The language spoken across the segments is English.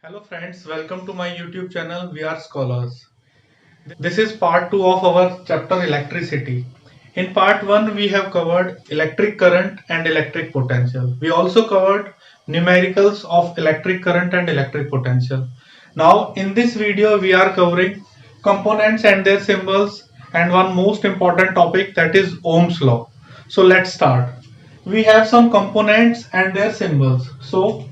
Hello friends, welcome to my YouTube channel We Are Scholars. This is part 2 of our chapter electricity. In part 1 we have covered electric current and electric potential. We also covered numericals of electric current and electric potential. Now in this video we are covering components and their symbols and one most important topic, that is Ohm's law. So let's start. We have some components and their symbols. So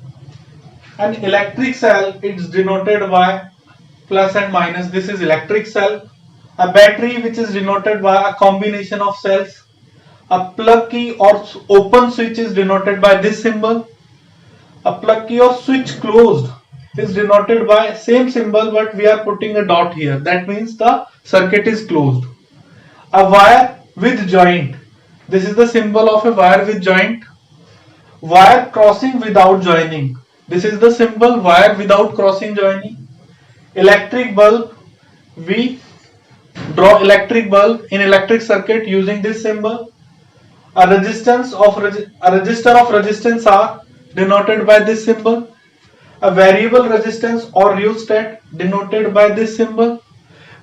an electric cell is denoted by plus and minus. This is electric cell. A battery, which is denoted by a combination of cells. A plug key or open switch is denoted by this symbol. A plug key or switch closed is denoted by same symbol, but we are putting a dot here. That means the circuit is closed. A wire with joint. This is the symbol of a wire with joint. Wire crossing without joining. This is the symbol wire without crossing joining. Electric bulb. We draw electric bulb in electric circuit using this symbol. A resistor of resistance R denoted by this symbol. A variable resistance or rheostat denoted by this symbol.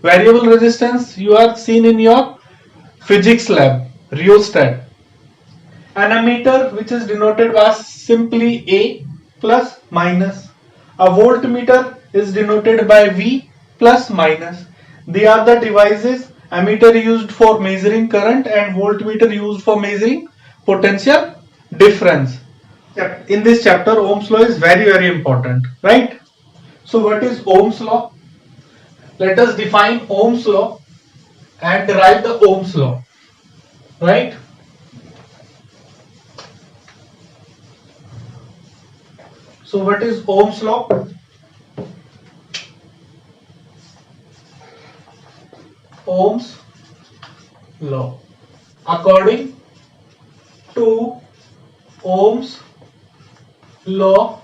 Variable resistance you are seen in your physics lab, rheostat. An ammeter, which is denoted by simply A plus minus. A voltmeter is denoted by V plus minus. They are the devices, ammeter used for measuring current and voltmeter used for measuring potential difference. In this chapter, Ohm's law is very important, right? So what is Ohm's law? Let us define Ohm's law and derive the Ohm's law, right? So what is Ohm's law? Ohm's law. According to Ohm's law,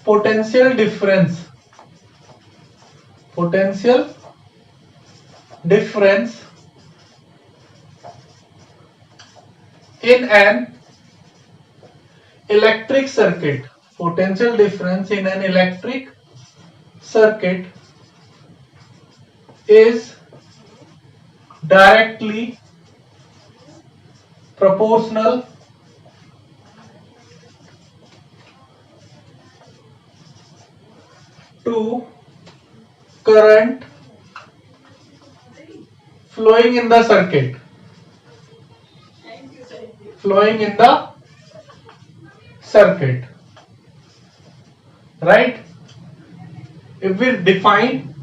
potential difference in an electric circuit, potential difference in an electric circuit is directly proportional to current flowing in the circuit. Right? If we define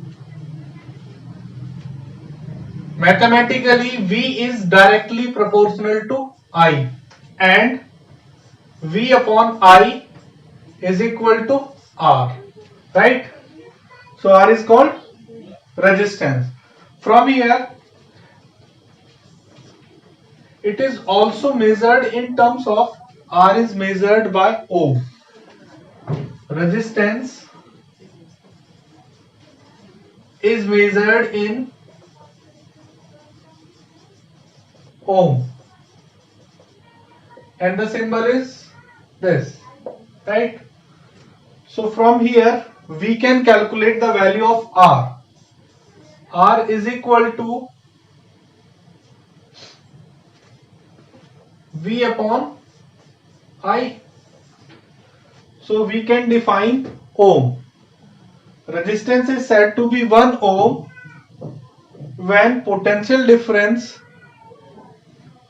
mathematically, V is directly proportional to I, and V upon I is equal to R, right? So R is called resistance. From here, it is also measured in terms of R is measured by Ohm. Resistance is measured in Ohm, and the symbol is this, right? So from here we can calculate the value of R. R is equal to V upon I. So we can define Ohm. Resistance is said to be 1 ohm when potential difference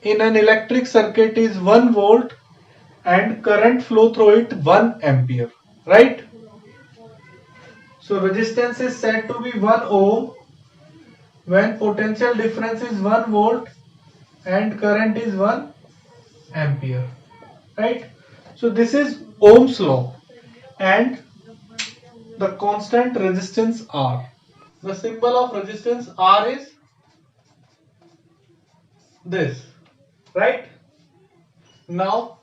in an electric circuit is 1 volt and current flow through it 1 ampere, right? So resistance is said to be 1 ohm when potential difference is 1 volt and current is 1 ampere, right? So this is Ohm's law and the constant resistance R. The symbol of resistance R is this, right? Now,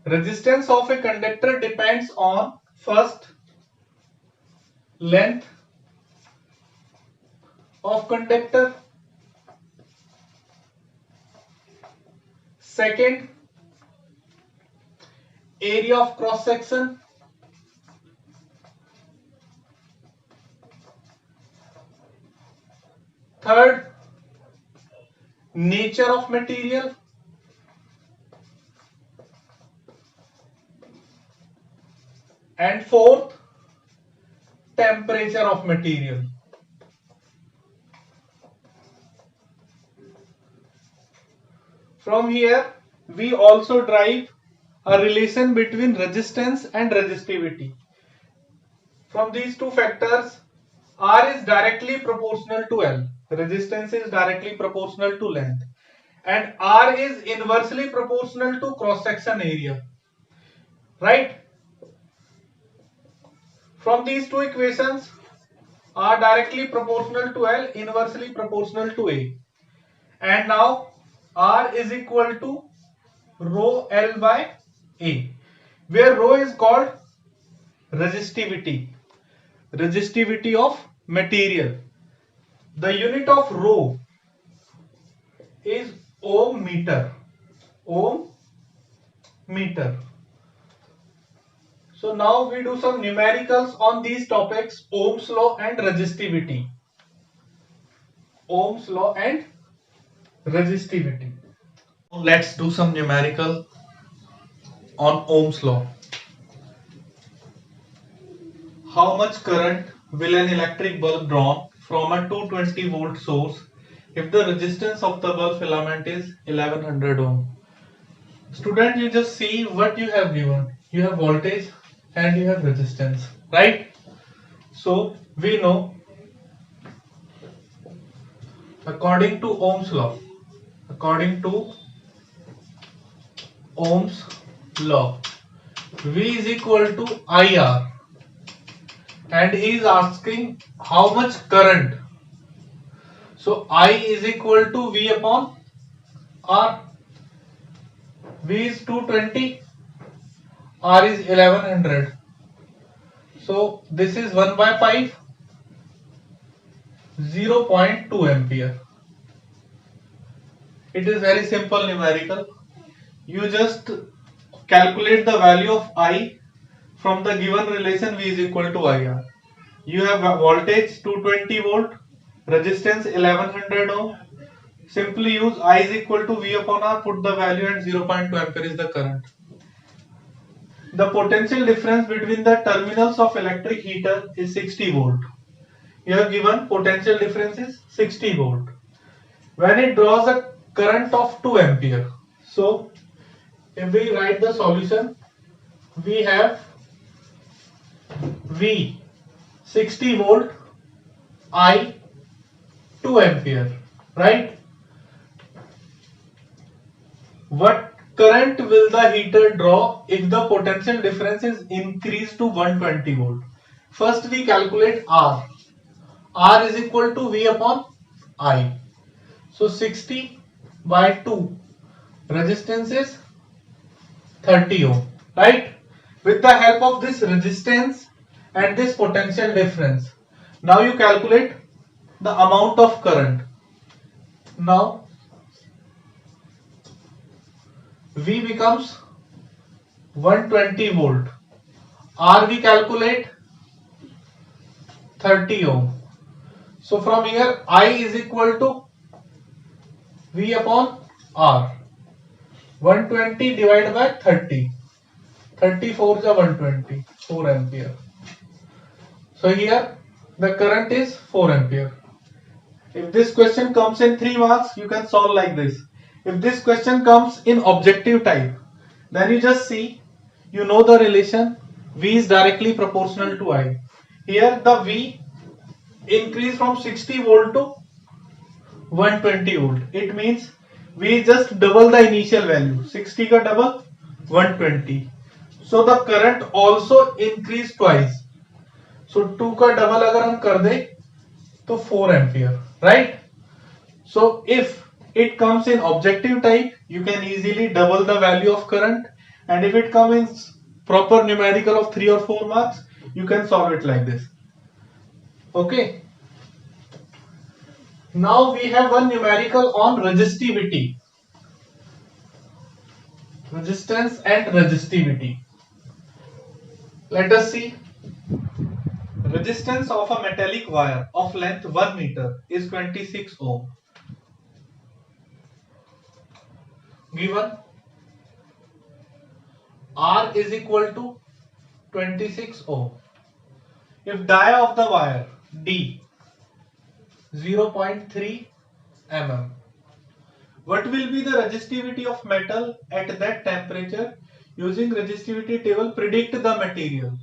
resistance of a conductor depends on first, length of conductor, second, area of cross section. Third, nature of material. And fourth, temperature of material. From here, we also derive a relation between resistance and resistivity. From these two factors, R is directly proportional to L. Resistance is directly proportional to length. And R is inversely proportional to cross-section area. Right? From these two equations, R directly proportional to L, inversely proportional to A. And now R is equal to rho L by A, where rho is called resistivity, resistivity of material. The unit of rho is ohm meter, ohm meter. So now we do some numericals on these topics, Ohm's law and resistivity. Ohm's law and resistivity. Let's do some numerical on Ohm's law. How much current will an electric bulb draw from a 220 volt source if the resistance of the bulb filament is 1100 ohm? Student, you just see what you have given. You have voltage and you have resistance, right? So we know according to Ohm's law, V is equal to IR, and he is asking how much current. So I is equal to V upon R. V is 220, R is 1100. So this is 1 by 5, 0.2 ampere. It is very simple numerical. You just calculate the value of I from the given relation V is equal to IR. You have voltage 220 volt, resistance 1100 ohm. Simply use I is equal to V upon R, put the value, and 0.2 ampere is the current. The potential difference between the terminals of electric heater is 60 volt. You have given potential difference is 60 volt. When it draws a current of 2 ampere. So if we write the solution, we have V 60 volt, I 2 ampere, right? What current will the heater draw if the potential difference is increased to 120 volt? First we calculate R. R is equal to V upon I. So 60 by 2, resistance is 30 ohm, right? With the help of this resistance and this potential difference, now you calculate the amount of current. Now V becomes 120 volt. R we calculate 30 ohm. So from here I is equal to V upon R. 120 divided by 30. 34 is 120, 4 ampere. So here the current is 4 ampere. If this question comes in 3 marks, you can solve like this. If this question comes in objective type, then you just see, you know the relation, V is directly proportional to I. Here the V increase from 60 volt to 120 volt. It means we just double the initial value. 60 ka double 120. So the current also increase twice. So 2 का double अगर हम कर दे तो 4 ampere, right? So if it comes in objective type, you can easily double the value of current, and if it comes in proper numerical of 3 or 4 marks, you can solve it like this. Okay. Now we have one numerical on resistivity, resistance and resistivity. Let us see. Resistance of a metallic wire of length 1 meter is 26 ohm. Given R is equal to 26 ohm. If dia of the wire D 0.3 mm, what will be the resistivity of metal at that temperature? Using resistivity table, predict the material.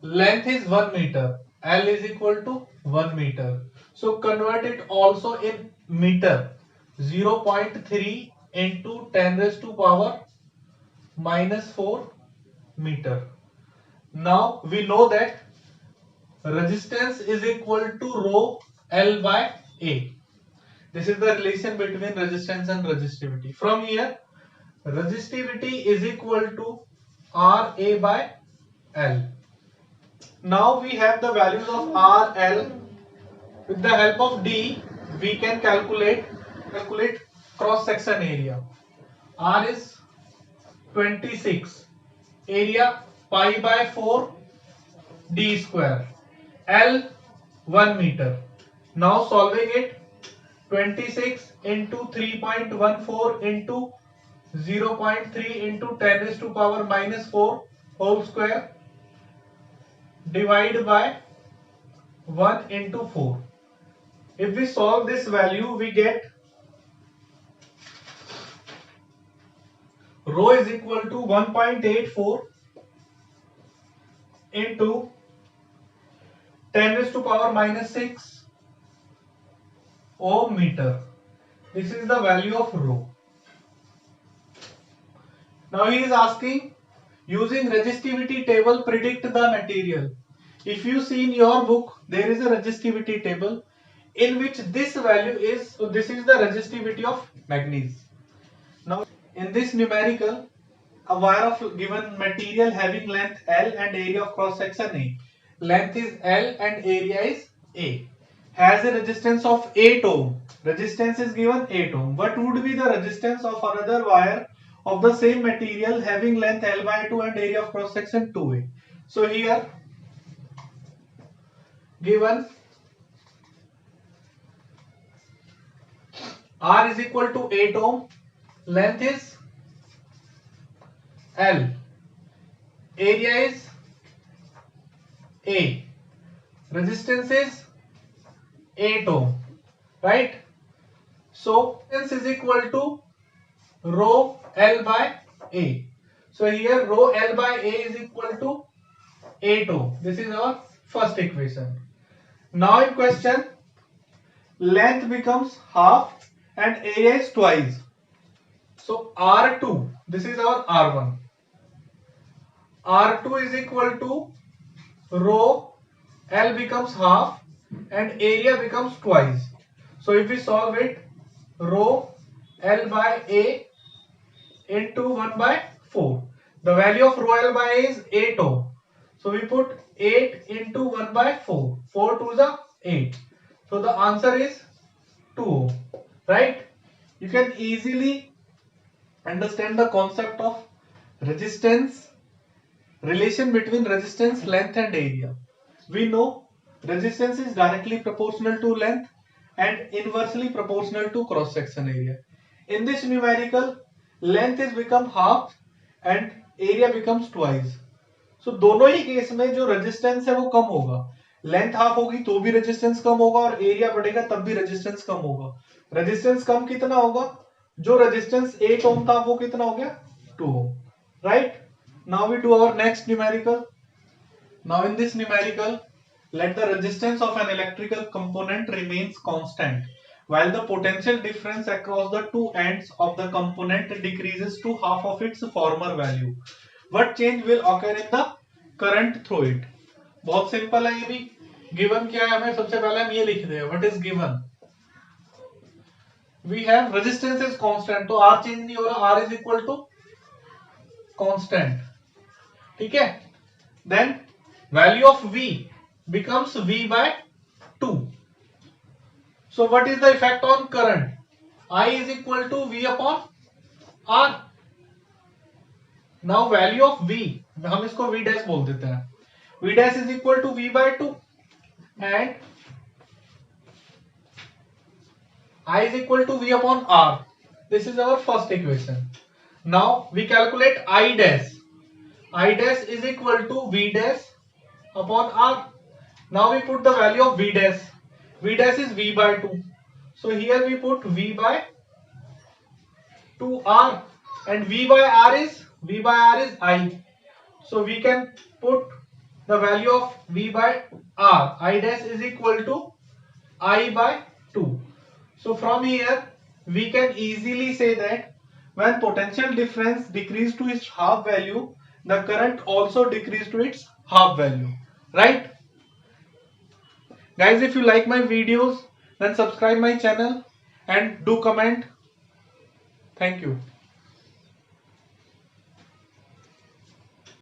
Length is 1 meter. L is equal to 1 meter. So convert it also in meter. 0.3 into 10 raised to power minus 4 meter. Now we know that resistance is equal to rho L by A. This is the relation between resistance and resistivity. From here, resistivity is equal to RA by L. Now we have the values of R, L. With the help of D, we can calculate cross section area. R is 26. Area pi by 4 D square. L 1 meter. Now solving it, 26 into 3.14 into 0.3 into 10 raised to power minus 4 whole square divided by 1 into 4. If we solve this value, we get rho is equal to 1.84 into 10 raised to power minus 6 ohm meter. This is the value of rho. Now he is asking, using resistivity table, predict the material. If you see in your book, there is a resistivity table in which this value is, so this is the resistivity of manganese. Now in this numerical, a wire of given material having length L and area of cross section A. Length is L and area is A. Has a resistance of 8 ohm. Resistance is given 8 ohm. What would be the resistance of another wire of the same material having length L by 2 and area of cross section 2A? So here given R is equal to 8 ohm, length is L, area is A, resistance is 8 ohm, right? So resistance is equal to rho L by A. So here rho L by A is equal to 8 ohm. This is our first equation. Now in question, length becomes half and area is twice. So R2, this is our R1. R2 is equal to rho L becomes half and area becomes twice. So if we solve it, rho L by A into 1 by 4. The value of rho L by A is 8 ohm. So we put 8 into 1 by 4. 4 to the 8. So the answer is 2 ohm. Right? You can easily understand the concept of resistance, relation between resistance, length and area. We know resistance is directly proportional to length and inversely proportional to cross section area. In this numerical, length is become half and area becomes twice. So दोनों ही case में जो resistance है वो कम होगा. Length half होगी तो भी resistance कम होगा और एरिया बढ़ेगा तब भी रेजिस्टेंस कम होगा. रेजिस्टेंस कम कितना होगा? जो रेजिस्टेंस 8 ओम था वो कितना हो गया? 2 ओम. Right? Now we do our next numerical. Now in this numerical, let the resistance of an electrical component remains constant while the potential difference across the two ends of the component decreases to half of its former value. What change will occur in the current through it? बहुत simple है ये भी. Given क्या है? हमें सबसे पहले हम ये लिख दें. What is given? We have resistance is constant, तो R चेंज नहीं हो रहा. R is equal to constant. ठीक है? Then value of V becomes V by 2. So what is the effect on current? I is equal to V upon R. Now value of V, हम इसको V dash बोल देते हैं, V dash is equal to V by 2 and I is equal to V upon R. This is our first equation. Now we calculate I dash. I dash is equal to V dash upon R. Now we put the value of V dash. V dash is V by 2. So here we put V by 2R and V by R is I. So we can put the value of V by R. I dash is equal to I by 2. So from here we can easily say that when potential difference decreases to its half value, the current also decreases to its half value. Right? Guys, if you like my videos, then subscribe my channel and do comment. Thank you.